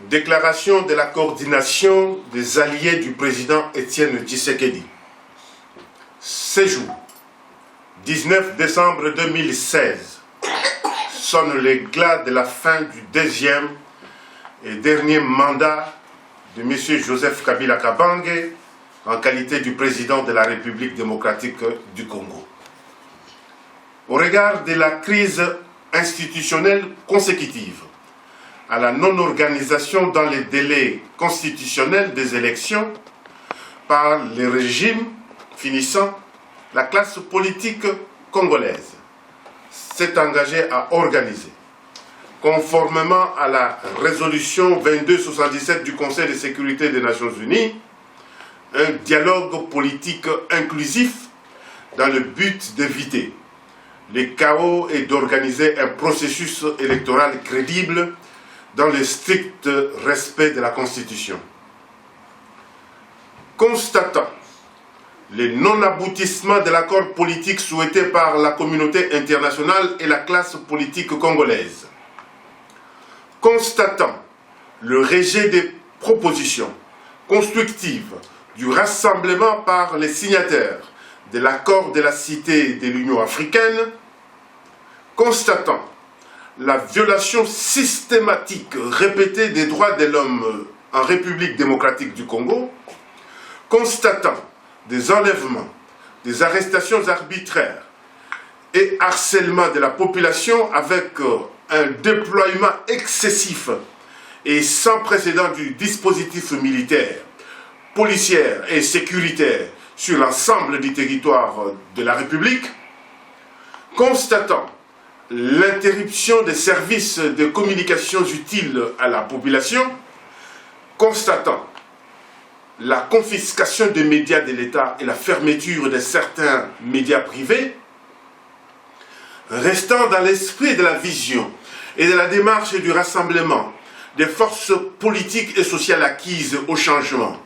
Déclaration de la coordination des alliés du président Étienne Tshisekedi. Séjour. 19 décembre 2016. Sonne l'éclat de la fin du deuxième et dernier mandat de M. Joseph Kabila Kabange en qualité du président de la République démocratique du Congo. Au regard de la crise institutionnelle consécutive à la non-organisation dans les délais constitutionnels des élections par le régime finissant, la classe politique congolaise s'est engagée à organiser, conformément à la résolution 2277 du Conseil de sécurité des Nations Unies, un dialogue politique inclusif dans le but d'éviter les chaos et d'organiser un processus électoral crédible dans le strict respect de la Constitution. Constatant les non-aboutissements de l'accord politique souhaité par la communauté internationale et la classe politique congolaise, constatant le rejet des propositions constructives du rassemblement par les signataires de l'accord de la Cité de l'Union africaine, constatant la violation systématique répétée des droits de l'homme en République démocratique du Congo, constatant des enlèvements, des arrestations arbitraires et harcèlement de la population avec un déploiement excessif et sans précédent du dispositif militaire, policier et sécuritaire sur l'ensemble du territoire de la République, constatant l'interruption des services de communication utiles à la population, constatant la confiscation des médias de l'État et la fermeture de certains médias privés, restant dans l'esprit de la vision et de la démarche du rassemblement des forces politiques et sociales acquises au changement,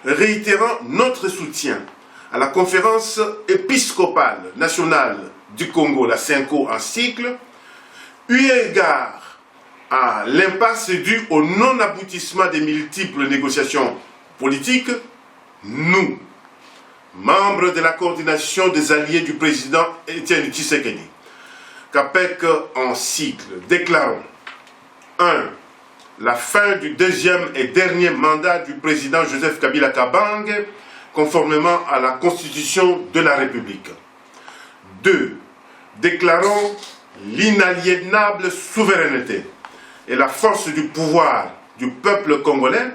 réitérant notre soutien à la conférence épiscopale nationale du Congo, la CENCO en cycle, eu égard à l'impasse due au non-aboutissement des multiples négociations politiques, nous, membres de la coordination des alliés du président Étienne Tshisekedi, CAPEC en cycle, déclarons 1. La fin du deuxième et dernier mandat du président Joseph Kabila Kabange, conformément à la Constitution de la République. 2. Déclarons l'inaliénable souveraineté et la force du pouvoir du peuple congolais,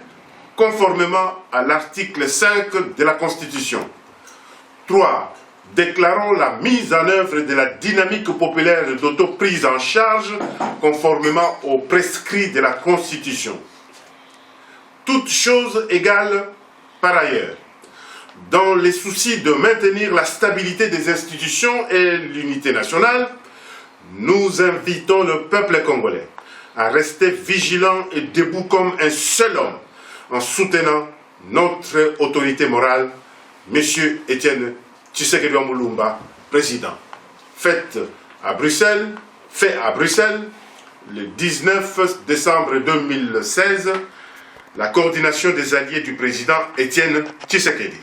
conformément à l'article 5 de la Constitution. 3. Déclarons la mise en œuvre de la dynamique populaire d'autoprise en charge, conformément aux prescrits de la Constitution. Toutes choses égales par ailleurs, dans les soucis de maintenir la stabilité des institutions et l'unité nationale, nous invitons le peuple congolais à rester vigilant et debout comme un seul homme en soutenant notre autorité morale, M. Étienne Tshisekedi Mulumba, président. Fait à Bruxelles, le 19 décembre 2016, la coordination des alliés du président Étienne Tshisekedi.